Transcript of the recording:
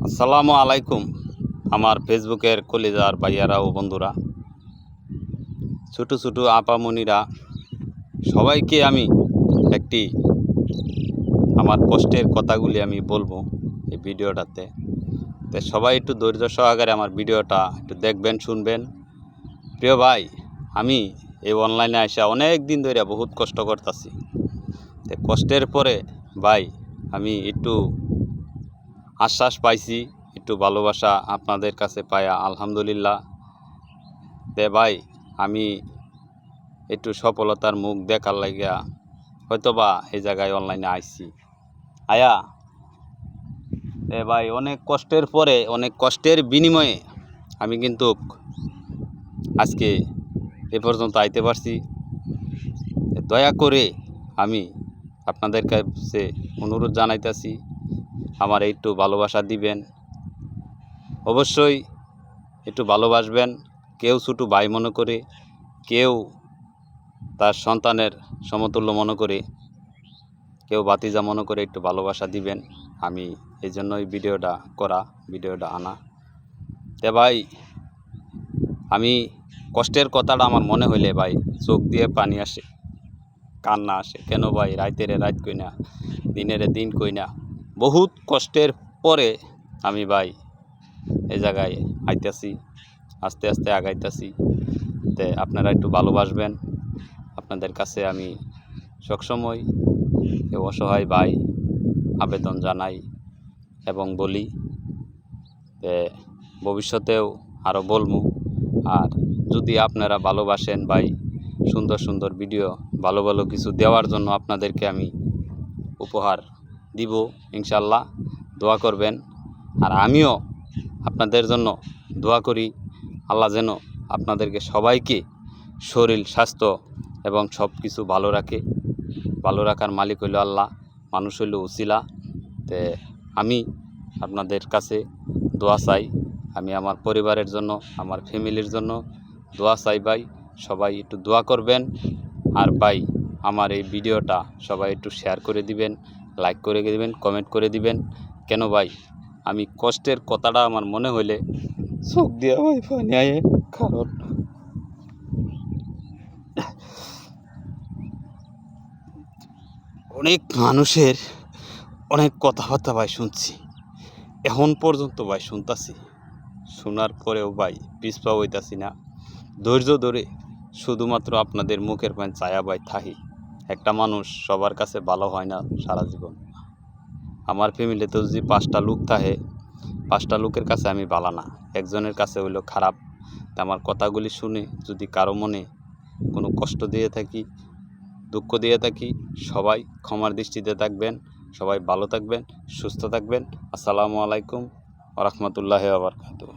আসসালামু আলাইকুম আমার ফেসবুকের কলিজার ভাইয়ারা ও বন্ধুরা, ছোটো ছোটো আপামনিরা, সবাইকে আমি একটি আমার কষ্টের কথাগুলি আমি বলবো এই ভিডিওটাতে। তো সবাই একটু ধৈর্য সহকারে আমার ভিডিওটা একটু দেখবেন, শুনবেন। প্রিয় ভাই, আমি এই অনলাইনে আসা অনেক দিন ধরে বহুত কষ্ট করতেছি। তো কষ্টের পরে ভাই আমি একটু আশ্বাস পাইছি, একটু ভালোবাসা আপনাদের কাছে পায়া আলহামদুলিল্লাহ। তে ভাই আমি একটু সফলতার মুখ দেখার লাগিয়া হয়তোবা এই জায়গায় অনলাইনে আইছি আয়া। ভাই অনেক কষ্টের পরে, অনেক কষ্টের বিনিময়ে আমি কিন্তু আজকে এ পর্যন্ত আইতে পারছি। দয়া করে আমি আপনাদের কাছে অনুরোধ জানাইতেছি, আমার একটু ভালোবাসা দিবেন, অবশ্যই একটু ভালোবাসবেন। কেউ ছোটো ভাই মনে করে, কেউ তার সন্তানের সমতুল্য মনে করে, কেউ ভাতিজা মনে করে একটু ভালোবাসা দিবেন। আমি এই জন্যই ভিডিওটা আনা। তে ভাই আমি কষ্টের কথাটা আমার মনে হইলে ভাই চোখ দিয়ে পানি আসে, কান্না আসে। কেন ভাই, রাইতেরে রাত কই না, দিনেরে দিন কই না, বহুত কষ্টের পরে আমি ভাই এই জায়গায় আইতাছি, আস্তে আস্তে আগাইতাছি। তে আপনারা একটু ভালোবাসবেন। আপনাদের কাছে আমি সবসময় অসহায় ভাই আবেদন জানাই এবং বলি। তে ভবিষ্যতেও আরও বলবো। আর যদি আপনারা ভালোবাসেন ভাই, সুন্দর সুন্দর ভিডিও, ভালো ভালো কিছু দেওয়ার জন্য আপনাদেরকে আমি উপহার দিব ইনশাল্লাহ। দোয়া করবেন। আর আমিও আপনাদের জন্য দোয়া করি, আল্লাহ যেন আপনাদেরকে সবাইকে শরীর, স্বাস্থ্য এবং সব কিছু ভালো রাখে। ভালো রাখার মালিক হইল আল্লাহ, মানুষ হইল উসিলা। তে আমি আপনাদের কাছে দোয়া চাই। আমি আমার পরিবারের জন্য, আমার ফ্যামিলির জন্য দোয়া চাই ভাই। সবাই একটু দোয়া করবেন। আর ভাই আমার এই ভিডিওটা সবাই একটু শেয়ার করে দিবেন, লাইক করে দিবেন, কমেন্ট করে দিবেন। কেন ভাই, আমি কষ্টের কথাটা আমার মনে হইলে চোখ দিয়ে ভাই পানি আয়ে। কারণ অনেক মানুষের অনেক কথাবার্তা ভাই শুনছি, এখন পর্যন্ত ভাই শুনতাছি। শোনার পরেও ভাই পিছপা হইতাছি না। ধৈর্য ধরে শুধুমাত্র আপনাদের মুখের পান চায়া ভাই থাকি। একটা মানুষ সবার কাছে ভালো হয় না সারা জীবন। আমার ফ্যামিলিতে যদি 5টা লোক থাকে, 5টা লোকের কাছে আমি ভালো না, একজনের কাছে হইলো খারাপ। আমার কথাগুলি শুনে যদি কারো মনে কোনো কষ্ট দিয়ে থাকি, দুঃখ দিয়ে থাকি, সবাই ক্ষমার দৃষ্টিতে থাকবেন। সবাই ভালো থাকবেন, সুস্থ থাকবেন। আসসালামু আলাইকুম ওয়া রাহমাতুল্লাহি ওয়া বারাকাতুহু।